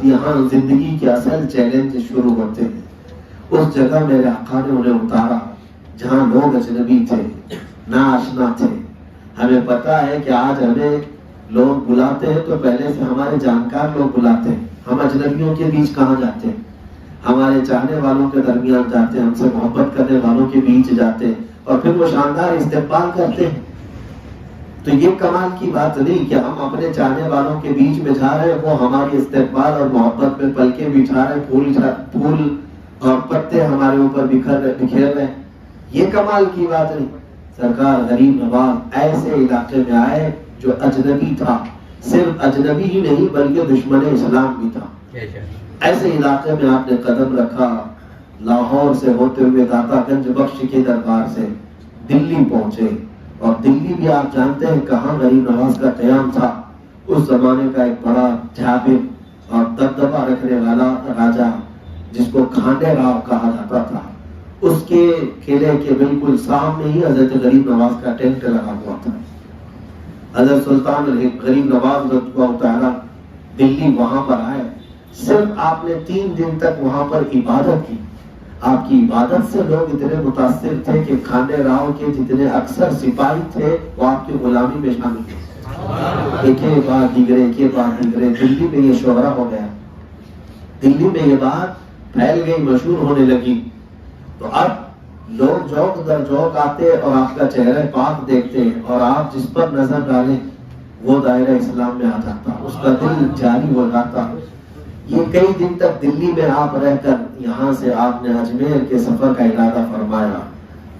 بعد یہاں زندگی کے اصل چیلنج شروع ہوتے ہیں۔ اس جگہ میرے آقا نے انہیں اتارا جہاں لوگ اجنبی تھے، ناآشنا تھے۔ ہمیں پتا ہے کہ آج ہمیں لوگ بلاتے ہیں تو پہلے سے ہمارے جانکار لوگ بلاتے ہیں، ہم اجنبیوں کے بیچ کہاں جاتے ہیں؟ ہمارے چاہنے والوں کے درمیان جاتے ہیں، ہم سے محبت کرنے والوں کے بیچ جاتے ہیں، اور پھر وہ شاندار استقبال کرتے ہیں۔ تو یہ کمال کی بات نہیں کہ ہم اپنے چاہنے والوں کے بیچ میں جا رہے ہیں، وہ ہماری استقبال اور محبت میں پلکیں بچھا رہے ہیں، پھول اور پتے ہمارے اوپر بکھیر رہے ہیں۔ یہ کمال کی بات نہیں۔ سرکار غریب نواز ایسے علاقے میں آئے جو اجنبی تھا، صرف اجنبی ہی نہیں بلکہ دشمن اسلام بھی تھا۔ ایسے علاقے میں آپ نے قدم رکھا، لاہور سے ہوتے ہوئے داتا گنج بخش کے دربار سے دلی پہنچے، اور دلی بھی آپ جانتے ہیں کہاں غریب نواز کا قیام تھا۔ اس زمانے کا ایک بڑا جابر اور دبدبا رکھنے والا راجا جس کو کھانڈے راؤ کہا جاتا تھا، اس کے قلعے کے بالکل سامنے ہی حضرت غریب نواز کا ٹینٹ لگا ہوا تھا۔ حضرت سلطان غریب نواز رضی اللہ تعالیٰ دلی وہاں پر آئے، صرف آپ نے 3 دن تک وہاں پر عبادت کی۔ آپ کی عبادت سے لوگ اتنے متاثر تھے کہ کھانڈے راؤ کے جتنے اکثر سپاہی تھے وہ آپ کی غلامی میں شامل تھے۔ ایک بات دیگرے، ایک بات دیگرے، دلی میں یہ شہرہ ہو گیا، دلی میں یہ بات پھیل گئی، مشہور ہونے لگی۔ تو اب لوگ جوک در جوک آتے اور آپ کا چہرہ پاک دیکھتے، اور آپ جس پر نظر ڈالیں وہ دائرہ اسلام میں آ جاتا، اس کا دل جاری ہو جاتا۔ یہ کئی دن تک دلی میں آپ رہ کر یہاں سے آپ نے اجمیر کے سفر کا ارادہ فرمایا۔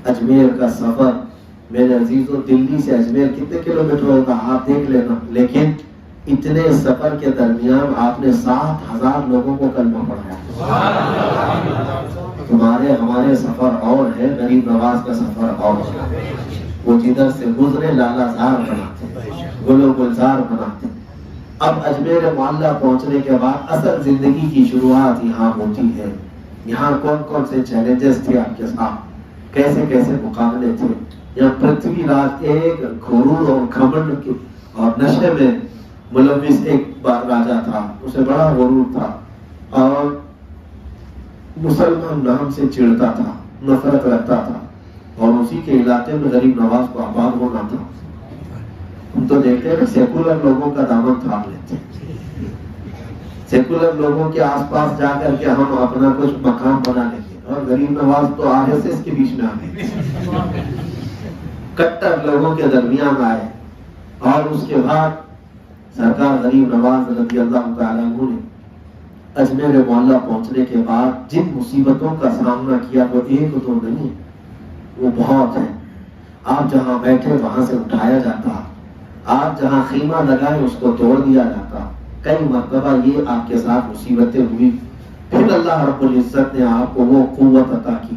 اجمیر کا سفر میرے عزیزوں، دلی سے اجمیر کتنے کلومیٹر ہوگا آپ دیکھ لینا، لیکن اتنے سفر کے درمیان آپ نے 7,000 لوگوں کو کلمہ پڑھایا۔ تمہارے ہمارے سفر اور ہے، غریب نواز کا سفر اور ہے۔ وہ جدھر سے گزرے لالا زار بناتے، گل و گلزار بناتے۔ اب اجمیر معلیٰ پہنچنے کے بعد اصل زندگی کی شروعات یہاں ہوتی ہے۔ یہاں کون کون سے چیلنجز تھے آپ کے ساتھ، کیسے کیسے مقابلے تھے۔ یہاں پرتھوی راج ایک غرور اور گھمنڈ اور نشے میں ملوث ایک راجا تھا، اسے بڑا غرور تھا، اور مسلمان نام سے چڑھتا تھا، نفرت رکھتا تھا، اور اسی کے علاقے میں غریب نواز کو آباد ہونا تھا۔ ہم تو دیکھتے ہیں سیکولر لوگوں کا دامن تھام لیتے ہیں، سیکولر لوگوں کے آس پاس جا کر کے ہم اپنا کچھ مقام بنا لیتے ہیں، اور غریب نواز تو RSS کے بیچ میں آ گئے، کٹر لوگوں کے درمیان آئے۔ اور اس کے بعد سرکار غریب نواز رضی اللہ تعالیٰ عنہ نے اجمیر معلیٰ پہنچنے کے بعد جن مصیبتوں کا سامنا کیا وہ ایک دو نہیں، وہ بہت ہے۔ آپ جہاں بیٹھے وہاں سے اٹھایا جاتا، آپ جہاں خیمہ لگائے اس کو توڑ دیا جاتا۔ کئی مرتبہ یہ آپ کے ساتھ مصیبتیں ہوئی، پھر اللہ رب العزت نے آپ کو وہ قوت عطا کی،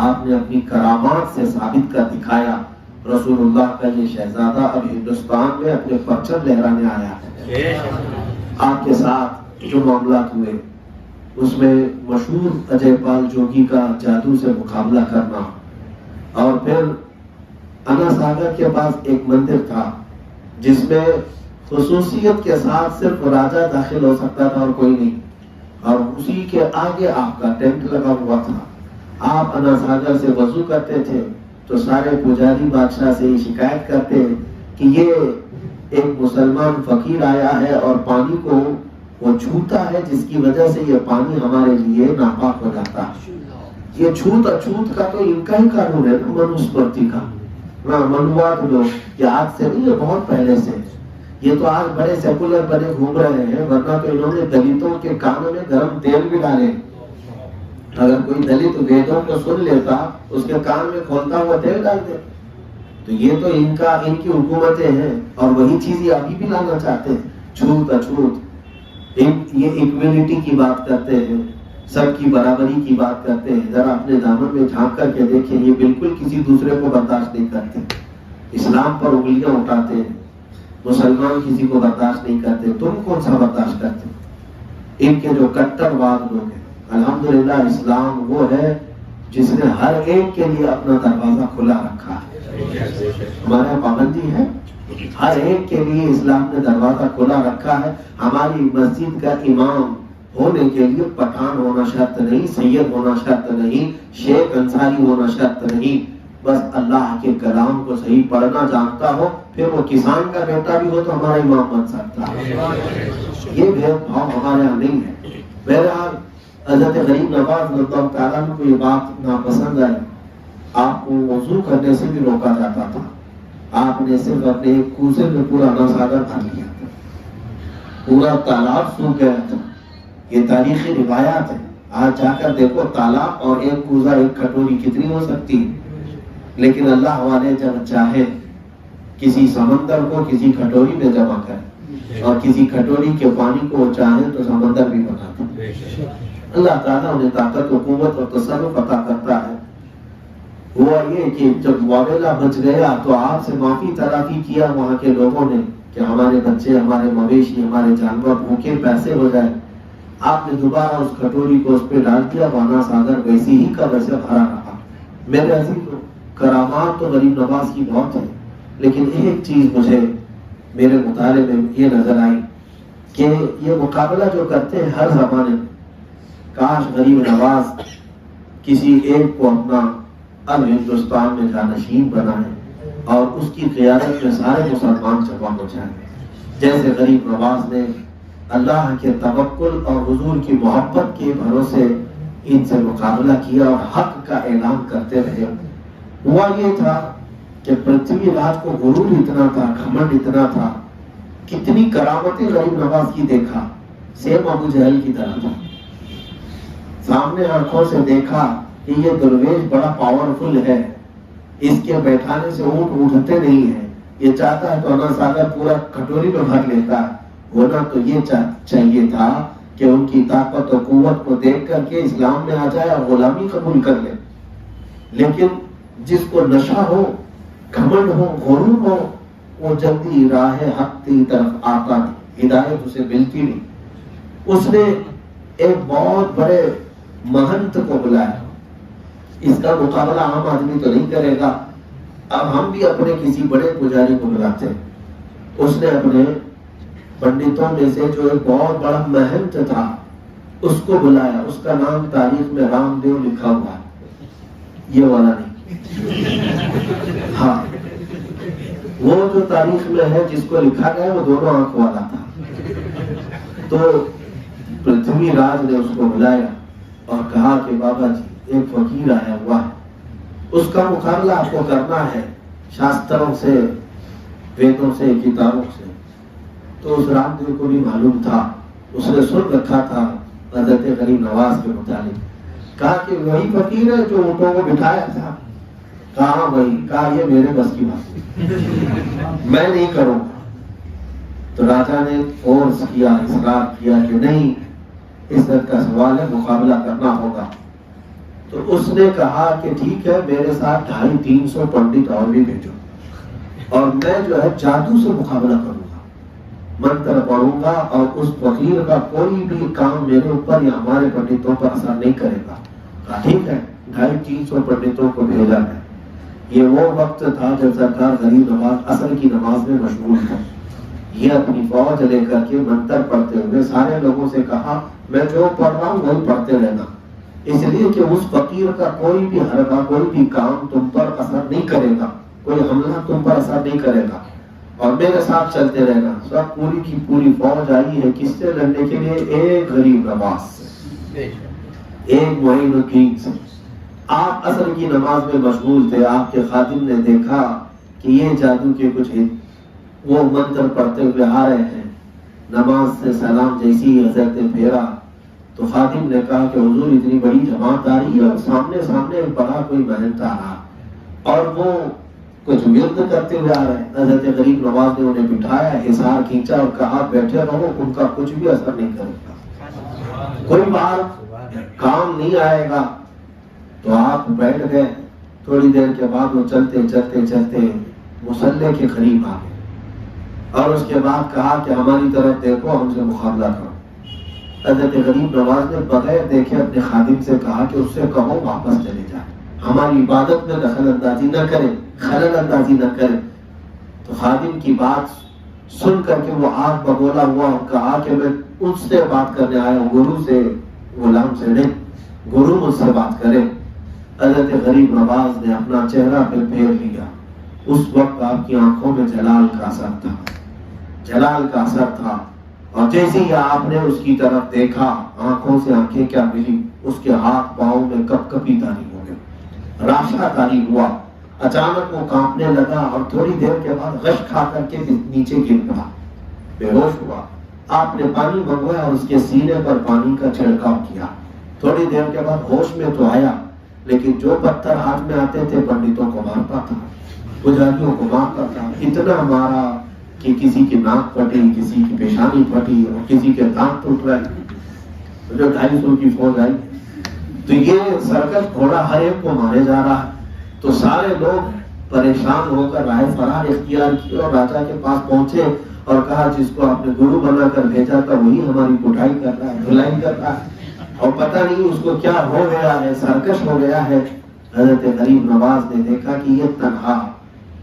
آپ نے اپنی کرامات سے ثابت کر دکھایا۔ رسول اللہ کا یہ شہزادہ اب ہندوستان میں اپنے پرچم لہرانے آیا ہے۔ آپ کے ساتھ جو معاملات ہوئے اس میں مشہور اجے پال جوگی کا جادو سے مقابلہ کرنا، اور پھر انا ساگر کے پاس ایک مندر تھا جس میں خصوصیت کے ساتھ صرف راجہ داخل ہو سکتا تھا اور کوئی نہیں، اور اسی کے آگے آپ کا ٹینٹ لگا ہوا تھا۔ آپ انا ساگر سے وضو کرتے تھے تو سارے پجاری بادشاہ سے یہ شکایت کرتے کہ یہ ایک مسلمان فقیر آیا ہے اور پانی کو وہ چھوتا ہے، جس کی وجہ سے یہ پانی ہمارے لیے ناپاک ہو جاتا ہے۔ یہ چھوت اچھوت کا تو ان کا ہی قانون ہے نا، منوسپرتی کا، منوات لوگ، یہ آج سے نہیں، یہ بہت پہلے سے۔ یہ تو آج بڑے سیکولر بنے گھوم رہے ہیں، ورنہ تو انہوں نے دلتوں کے کانوں میں گرم تیل بھی ڈالے۔ اگر کوئی دلت ویدوں کو سن لیتا اس کے کان میں کھولتا ہوا تیل ڈال دے۔ تو یہ تو ان کی حکومتیں ہیں، اور وہی چیز یہ ابھی بھی لانا چاہتے ہیں، چھوت اچھوت۔ یہ ایکویلٹی کی بات کرتے ہیں، سب کی برابری کی بات کرتے ہیں۔ ذرا اپنے دامن میں جھانک کر کے دیکھیں، یہ بالکل کسی دوسرے کو برداشت نہیں کرتے، اسلام پر انگلیاں اٹھاتے ہیں، مسلمان کسی کو برداشت نہیں کرتے۔ تم کون سا برداشت کرتے؟ ان کے جو کٹر واد لوگ ہیں۔ الحمدللہ اسلام وہ ہے جس نے ہر ایک کے لیے اپنا دروازہ کھلا رکھا ہے۔ ہمارا پابندی ہے، ہر ایک کے لیے اسلام نے دروازہ کھلا رکھا ہے۔ ہماری مسجد کا امام ہونے کے لیے پٹھان ہونا شرط نہیں، سید ہونا شرط نہیں، شیخ انصاری ہونا شرط نہیں، بس اللہ کے کلام کو صحیح پڑھنا جانتا ہو، پھر وہ کسان کا بیٹا بھی ہو تو ہمارا امام بن سکتا ہے۔ یہ بھید بھاؤ ہمارے یہاں نہیں ہے۔ بہرحال حضرت غریب نواز رضی اللہ تعالیٰ عنہ کو یہ بات ناپسند آئی، آپ کو وضو کرنے سے بھی روکا جاتا تھا، آپ نے صرف اپنے ایک کوزے میں پورا ناسادر بھر لیا تھا، پورا تالاب سوکھ گیا تھا۔ یہ تاریخی روایات ہے، آج جا کر دیکھو تالاب اور ایک کوزہ ایک کٹوری کتنی ہو سکتی ہے، لیکن اللہ والے جب چاہے کسی سمندر کو کسی کٹوری میں جمع کرے اور کسی کٹوری کے پانی کو چاہے تو سمندر بھی بنا دے۔ اللہ تعالیٰ انہیں طاقت و قوت اور تصرف عطا کرتا ہے۔ ہوا یہ کہ جب معاملہ بچ گیا تو آپ سے معافی تلافی کیا وہاں کے لوگوں نے کہ ہمارے بچے، ہمارے مویشی، ہمارے جانور بھوکے پیسے ہو جائے۔ آپ نے دوبارہ اس کٹوری کو اس پہ ڈال دیا، وانا ساگر ویسی ہی کا ویسے بھرا رہا۔ میرے عزیز، کرامات تو غریب نواز کی بہت ہے، لیکن ایک چیز مجھے میرے مطالعے میں یہ نظر آئی کہ یہ مقابلہ جو کرتے ہیں ہر زمانے میں، کاش غریب نواز کسی ایک کو اپنا اب ہندوستان میں جانشین بنائے اور اس کی قیادت میں سارے مسلمان جمع ہو جائیں، جیسے غریب نواز نے اللہ کے توکل اور حضور کی محبت کے بھروسے ان سے مقابلہ کیا اور حق کا اعلان کرتے رہے۔ ہوا یہ تھا کہ پرتھوی راج کو غرور اتنا تھا، گھمنڈ اتنا تھا، کتنی کرامتیں غریب نواز کی دیکھا، سیم ابو جہل کی طرح تھا۔ سامنے آنکھوں سے دیکھا کہ یہ درویش بڑا پاورفل ہے، اس کے بیٹھانے سے اونٹ اٹھتے نہیں ہیں، یہ چاہتا ہے تو انا ساگر پورا کٹوری میں بھر لیتا ہے۔ ہونا تو یہ چاہیے تھا کہ ان کی طاقت و قوت کو دیکھ کر کے اسلام میں آ جائے اور غلامی قبول کر لے، لیکن جس کو نشہ ہو، گھمنڈ ہو، غرور ہو، وہ جلدی راہ حق کی طرف آتا نہیں، ہدایت اسے ملتی نہیں۔ اس نے ایک بہت بڑے مہنت کو بلایا، اس کا مقابلہ عام آدمی تو نہیں کرے گا، اب ہم بھی اپنے کسی بڑے پجاری کو بلاتے ہیں۔ اس نے اپنے پنڈتوں میں سے جو ایک بہت بڑا مہنت تھا اس کو بلایا، اس کا نام تاریخ میں رام دیو لکھا ہوا ہے، یہ والا نہیں، ہاں وہ جو تاریخ میں ہے جس کو لکھا گیا وہ دونوں آنکھ والا تھا۔ تو پرتھوی راج نے اس کو بلایا اور کہا کہ بابا جی ایک فقیر آیا ہوا ہے، اس کا مقابلہ آپ کو کرنا ہے شاستروں سے، ویدوں سے، کتابوں سے۔ تو اس رام دیو کو بھی معلوم تھا، اس نے سن رکھا تھا حضرت غریب نواز کے متعلق، کہا کہ وہی فقیر ہے جو اونٹوں کو بٹھایا تھا، کہا وہی، کہا یہ میرے بس کی بات میں نہیں کروں گا۔ تو راجا نے فورس کیا، اصرار کیا کہ نہیں، عزت کا سوال ہے، مقابلہ کرنا ہوگا۔ تو اس نے کہا کہ ٹھیک ہے، میرے ساتھ 250-300 پنڈت اور بھی بھیجو، اور میں جو ہے جادو سے مقابلہ کروں گا، منتر پڑھوں گا، اور اس فقیر کا کوئی بھی کام میرے اوپر یا ہمارے پنڈتوں پر اثر نہیں کرے گا۔ کہا ٹھیک ہے، 250-300 پنڈتوں کو بھیجا گیا۔ یہ وہ وقت تھا جب سرکار غریب نواز عصر کی نماز میں مشغول تھا۔ یہ اپنی فوج لے کر کے منتر پڑھتے ہوئے سارے لوگوں سے کہا میں جو پڑھ رہا ہوں وہی پڑھتے رہنا، اس لیے کہ اس فقیر کا کوئی بھی حرکہ، کوئی بھی کام تم پر اثر نہیں کرے گا، کوئی حملہ تم پر اثر نہیں کرے گا، اور میرے ساتھ چلتے رہنا۔ سب پوری کی پوری فوج آئی ہے کس سے لڑنے کے لیے؟ ایک غریب نواز سے، ایک معین الدین سے۔ آپ عصر کی نماز میں مشغول تھے، آپ کے خادم نے دیکھا کہ یہ جادو کے کچھ وہ منتر پڑھتے ہوئے آ رہے ہیں۔ نماز سے سلام جیسی ہی حضرت نے پھیرا تو خادم نے کہا کہ حضور اتنی بڑی جماعت آ رہی ہے اور سامنے بڑا کوئی مہنت آ رہا اور وہ کچھ ورد کرتے ہوئے آ رہے ہیں۔ حضرت غریب نواز نے انہیں بٹھایا، حصار کھینچا اور کہا بیٹھے رہو، ان کا کچھ بھی اثر نہیں کرے گا، کوئی باہر کام نہیں آئے گا۔ تو آپ بیٹھ گئے۔ تھوڑی دیر کے بعد وہ چلتے مصلی کے قریب آ گئے اور اس کے بعد کہا کہ ہماری طرف دیکھو، ہم سے مقابلہ کرو۔ حضرت غریب نواز نے بغیر دیکھے اپنے خادم سے کہا کہ اس سے کہو واپس چلے جائے، ہماری عبادت میں دخل اندازی نہ کرے، خلل اندازی نہ کرے۔ تو خادم کی بات سن کر کے وہ آگ بگولا ہوا اور کہا کہ میں اس سے بات کرنے آیا ہوں، گرو سے، غلام سے نہیں، گرو مجھ سے بات کرے۔ حضرت غریب نواز نے اپنا چہرہ پہ پھیر لیا۔ اس وقت آپ کی آنکھوں میں جلال کا اثر تھا، جلال کا اثر تھا، اور جیسے ہی آپ نے اس کی طرف دیکھا، آنکھوں سے آنکھیں کیا ملی، اس کے ہاتھ پاؤں میں کپ کپی طاری ہو گئی، راشا طاری ہوا۔ اچانک وہ کانپنے لگا اور تھوڑی دیر کے بعد غش کھا کر کے نیچے گر پڑا، بے ہوش ہوا۔ آپ نے پانی منگوایا اور اس کے سینے پر پانی کا چھڑکاؤ کیا۔ تھوڑی دیر کے بعد ہوش میں تو آیا، لیکن جو پتھر ہاتھ میں آتے تھے پنڈتوں کو مارتا تھا، پجاریوں کو مارتا تھا، اتنا مارا کہ کسی کی ناک پھٹی، کسی کی پیشانی پھٹی اور کسی کے دانت ٹوٹ رہے۔ جو 250 کی فوج آئی تو یہ سرکش گھوڑا ہر ایک کو مارے جا رہا ہے، تو سارے لوگ پریشان ہو کر رائے فرار اختیار کی اور راجا کے پاس پہنچے اور کہا جس کو آپ نے گرو بنا کر بھیجا تھا وہی ہماری کٹائی کر رہا ہے، دھلائی کر رہا ہے، اور پتہ نہیں اس کو کیا ہو گیا ہے، سرکش ہو گیا ہے۔ حضرت غریب نواز نے دیکھا کہ یہ تنہا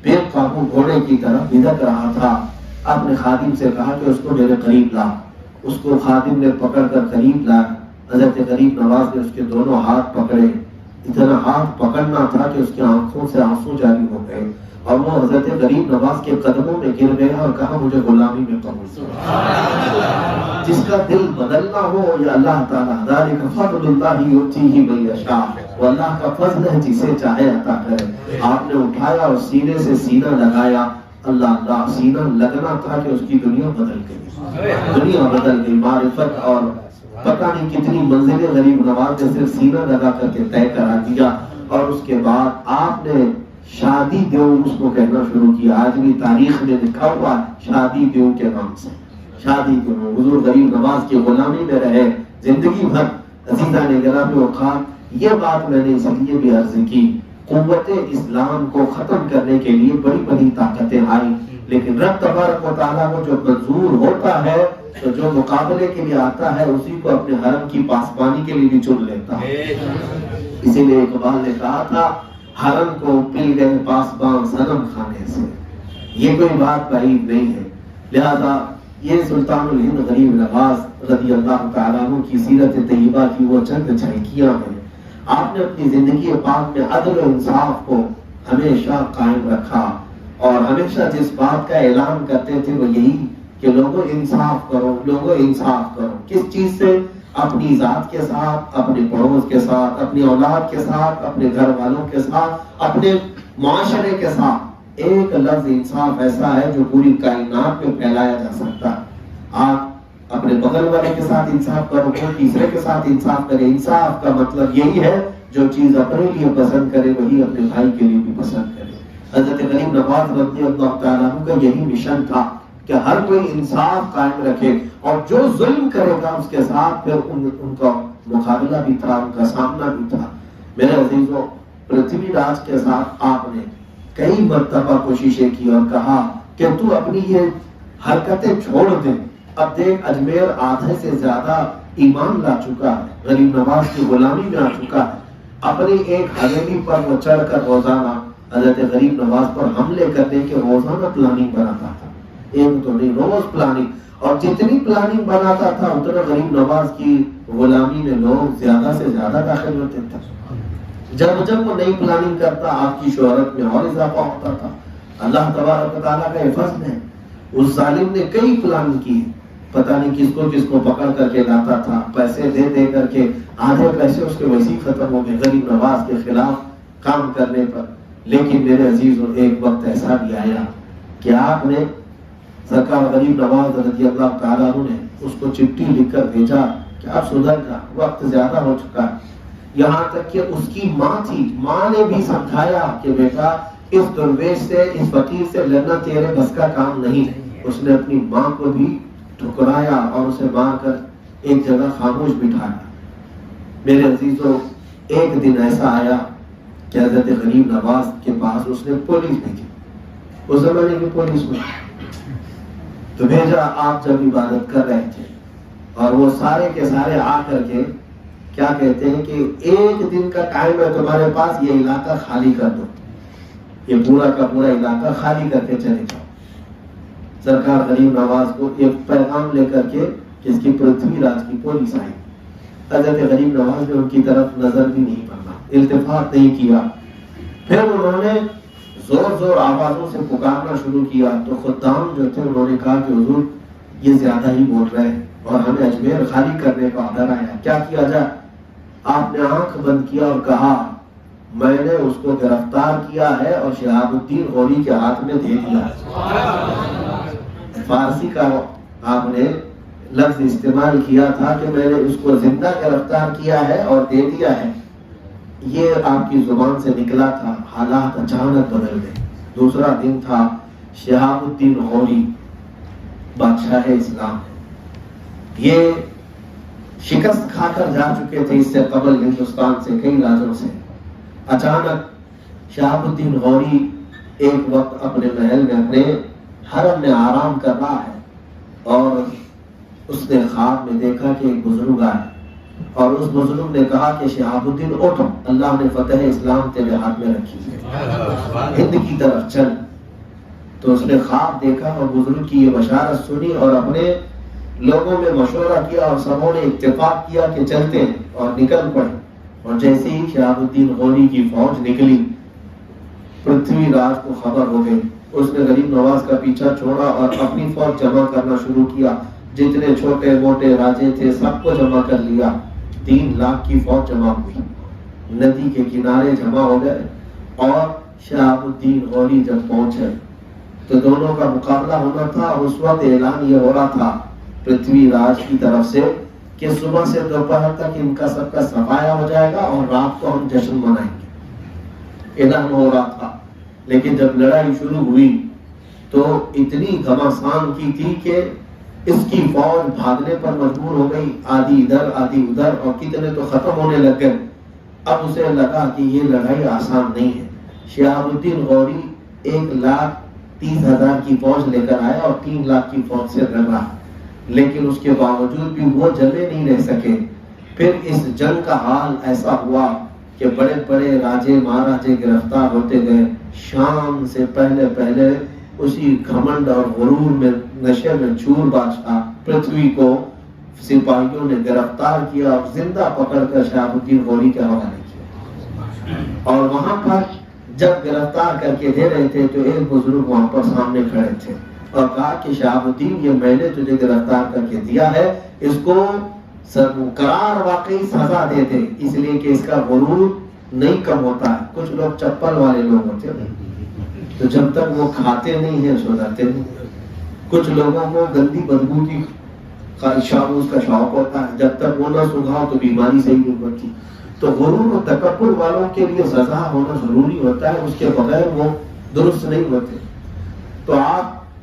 بے قابو گھوڑے کی طرف بھدک رہا تھا۔ اپنے خادم سے کہا کہ اس کو میرے قریب لا۔ اس کو خادم نے پکڑ کر قریب لایا۔ حضرت غریب نواز نے اس کے دونوں ہاتھ پکڑے، اتنا ہاتھ پکڑنا تھا کہ اس کی آنکھوں سے آنسو جاری ہو گئے، اور وہ حضرت غریب نواز کے قدموں میں گر گیا اور کہا مجھے غلامی میں قبول۔ جس کا دل بدلنا ہو یا اللہ تعالیٰ، ذالک فضل اللہ یؤتیہ من یشاء، وہ اللہ کا فضل ہے جسے چاہے عطا کرے۔ آپ نے اٹھایا اور سینے سے سینہ لگایا، اللہ سینہ لگنا تھا کہ اس کی دنیا بدل گئی، دنیا بدل گئی۔ معرفت اور پتہ نہیں کتنی منزلیں غریب نواز نے صرف سینہ لگا کر کے طے کرا دیا، اور اس کے بعد آپ نے شادی دیو اس کو کہنا شروع کیا۔ آج بھی تاریخ میں لکھا ہوا شادی دیو کے نام سے، شادی دیو۔ حضور غریب نواز کی غلامی میں رہے زندگی بھر۔ عزیزان گرامی اوقات، یہ بات میں نے اس لیے بھی عرض کی، قوت اسلام کو ختم کرنے کے لیے بڑی بڑی طاقتیں آئی، لیکن رب تبارک و تعالیٰ کو جو منظور ہوتا ہے تو جو مقابلے کے لیے آتا ہے اسی کو اپنے حرم کی پاسبانی کے لیے بھی چن لیتا ہے۔ اسی لیے اقبال نے کہا تھا حرم کو پل گئے پاسبان صنم خانے سے، یہ کوئی بات بعید نہیں ہے۔ لہذا یہ سلطان الہند غریب نواز رضی اللہ تعالیٰ عنہ کی سیرت طیبہ کی وہ چند جھلکیاں ہیں۔ آپ نے اپنی زندگی پاک میں عدل و انصاف کو ہمیشہ قائم رکھا، اور ہمیشہ جس بات کا اعلان کرتے تھے وہ یہی کہ لوگوں انصاف کرو، لوگوں انصاف کرو۔ کس چیز سے؟ اپنی ذات کے ساتھ، اپنے پڑوس کے ساتھ، اپنی اولاد کے ساتھ، اپنے گھر والوں کے ساتھ، اپنے معاشرے کے ساتھ۔ ایک لفظ انصاف ایسا ہے جو پوری کائنات میں پھیلایا جا سکتا ہے۔ آپ اپنے بغل والے کے ساتھ انصاف کرو، کوئی تیسرے کے ساتھ انصاف کرے۔ انصاف کا مطلب یہی ہے جو چیز اپنے لیے پسند کرے وہی اپنے بھائی کے لیے بھی پسند کرے۔ حضرت غریب نواز رضی اللہ تعالیٰ عنہ کا یہی مشن تھا کہ ہر کوئی انصاف قائم رکھے، اور جو ظلم کرے گا اس کے ساتھ پھر ان کا مقابلہ بھی تھا، ان کا سامنا بھی تھا۔ میرے عزیزوں، پرتھوی راج کے ساتھ آپ نے کئی مرتبہ کوششیں کی اور کہا کہ تو اپنی یہ حرکتیں چھوڑ دے۔ اب دیکھ اجمیر آدھے سے زیادہ ایمان لا چکا ہے، غریب نواز کی غلامی میں آ چکا ہے۔ اپنی ایک حویلی پر وہ چڑھ کر روزانہ حضرت غریب نواز پر حملے کرنے کے روزانہ پلاننگ بناتا تھا، ایک تو نہیں روز پلاننگ، اور جتنی پلاننگ بناتا تھا اتنا غریب نواز کی غلامی میں لوگ زیادہ سے زیادہ داخل ہوتے تھے۔ جب وہ نئی پلاننگ کرتا آپ کی شہرت میں اور اضافہ ہوتا تھا۔ اللہ تبارک و تعالیٰ کا یہ فضل ہے، اس ظالم نے کئی پلاننگ کی، پتہ نہیں کس کو پکڑ کر کے لاتا تھا، پیسے دے کر کے آدھے پیسے اس کے ویسے ختم ہو گئے غریب نواز کے خلاف کام کرنے پر۔ لیکن میرے عزیزوں، ایک وقت ایسا بھی آیا کہ آپ نے سرکار غریب نواز رضی اللہ تعالیٰ عنہ نے اس کو چٹھی لکھ کر بھیجا کہ آپ سدھر جا، وقت زیادہ ہو چکا ہے۔ یہاں تک کہ اس کی ماں تھی، ماں نے بھی سمجھایا کہ بیٹا اس درویش سے، اس فقیر سے لڑنا تیرے بس کا کام نہیں۔ اس نے اپنی ماں کو بھی ٹھکرایا اور اسے مار کر ایک جگہ خاموش بٹھایا۔ میرے عزیزوں، ایک دن ایسا آیا کہ حضرت غریب نواز کے پاس اس نے پولیس بھیجی، اس زمانے کی پولیس میں تو بھیجا، آپ جب عبادت کر رہے تھے، اور وہ سارے کے سارے آ کر کے کیا کہتے ہیں کہ ایک دن کا ٹائم ہے تمہارے پاس، یہ علاقہ خالی کر دو، یہ پورا کا پورا علاقہ خالی کر کے چلے جاؤ۔ سرکار غریب نواز کو ایک پیغام لے کر کے کہ اس کی پرتھوی راج کی پولیس آئی. حضرت غریب نواز نے ان کی طرف نظر بھی نہیں پڑا، التفات نہیں کیا. پھر انہوں نے زور زور آوازوں سے پکارنا شروع کیا تو خدام جو تھے انہوں نے کہا کہ حضور یہ زیادہ ہی بول رہے ہیں اور ہمیں اجمیر خالی کرنے کا آرڈر آیا، کیا کیا جائے؟ آپ نے آنکھ بند کیا اور کہا میں نے اس کو گرفتار کیا ہے اور شہاب الدین غوری کے ہاتھ میں دے دیا. فارسی کا آپ نے لفظ استعمال کیا تھا کہ میں نے اس کو زندہ گرفتار کیا ہے اور دے دیا ہے. یہ آپ کی زبان سے نکلا تھا، حالات اچانک بدل گئے. دوسرا دن تھا، شہاب الدین غوری بادشاہ اسلام، یہ شکست کھا کر جا چکے تھے اس سے قبل ہندوستان سے کئی راجوں سے. اچانک شہاب الدین غوری ایک وقت اپنے محل میں اپنے حرم میں آرام کر رہا ہے اور اس نے خواب میں دیکھا کہ ایک بزرگ آئے اور اس بزرگ نے کہا کہ شہاب الدین اٹھ، اللہ نے فتح اسلام تیرے ہاتھ میں رکھی ہے، ہند کی طرف چل. تو اس نے خواب دیکھا اور بزرگ کی یہ بشارت سنی اور اپنے لوگوں میں مشورہ کیا اور سبوں نے اتفاق کیا کہ چلتے ہیں اور نکل پڑے. اور جیسے ہی شہاب الدین غوری کی فوج نکلی، پرتھوی راج کو خبر ہو گئی. اس نے غریب نواز کا پیچھا چھوڑا اور اپنی فوج جمع کرنا شروع کیا. جتنے چھوٹے موٹے راجے تھے سب کو جمع کر لیا. 3 لاکھ کی فوج جمع ہوئی، ندی کے کنارے جمع ہو گئے. اور شہاب الدین غوری جب پہنچے تو دونوں کا مقابلہ ہونا تھا. اس وقت اعلان یہ ہو رہا تھا پرتھوی راج کی طرف سے کہ صبح سے دوپہر تک ان کا سب کا صفایا ہو جائے گا اور رات کو ہم جشن منائیں گے. اعلان ہو رہا تھا. لیکن جب لڑائی شروع ہوئی تو اتنی گھمسان کی تھی کہ اس کی فوج بھاگنے پر مجبور ہو گئی، آدھی ادھر آدھی ادھر، اور کتنے تو ختم ہونے لگ گئے. اب اسے لگا کہ یہ لڑائی آسان نہیں ہے. شہاب الدین غوری 1,30,000 کی فوج لے کر آیا اور 3 لاکھ کی فوج سے لڑ رہا، لیکن اس کے باوجود بھی وہ جمے نہیں رہ سکے. پھر اس جنگ کا حال ایسا ہوا کہ بڑے بڑے راجے مہاراجے گرفتار ہوتے گئے. شام سے پہلے اسی گھمنڈ اور غرور میں نشے میں چور بادشاہ پرتھوی کو سپاہیوں نے گرفتار کیا اور زندہ پکڑ کر شہاب الدین غوری کے حوالے کیا. اور وہاں پر جب گرفتار کر کے دے رہے تھے تو ایک بزرگ وہاں پر سامنے کھڑے تھے اور کہا کہ شہاب الدین یہ میں نے تجھے گرفتار کر کے دیا ہے، اس کو قرار واقعی سزا دے دے، اس لیے کہ اس کا غرور نہیں کم ہوتا ہے. کچھ لوگ چپل والے لوگ ہوتے ہیں تو جب تک وہ کھاتے نہیں ہیں سوزاتے نہیں. کچھ لوگوں کو گندی بدبو کی خواہشات کا شوق ہوتا ہے، جب تک وہ نہ سنگھاؤ تو بیماری صحیح نہیں ہوتی. تو غرور و تکبر والوں کے لیے سزا ہونا ضروری ہوتا ہے، اس کے بغیر وہ درست نہیں ہوتے. تو آپ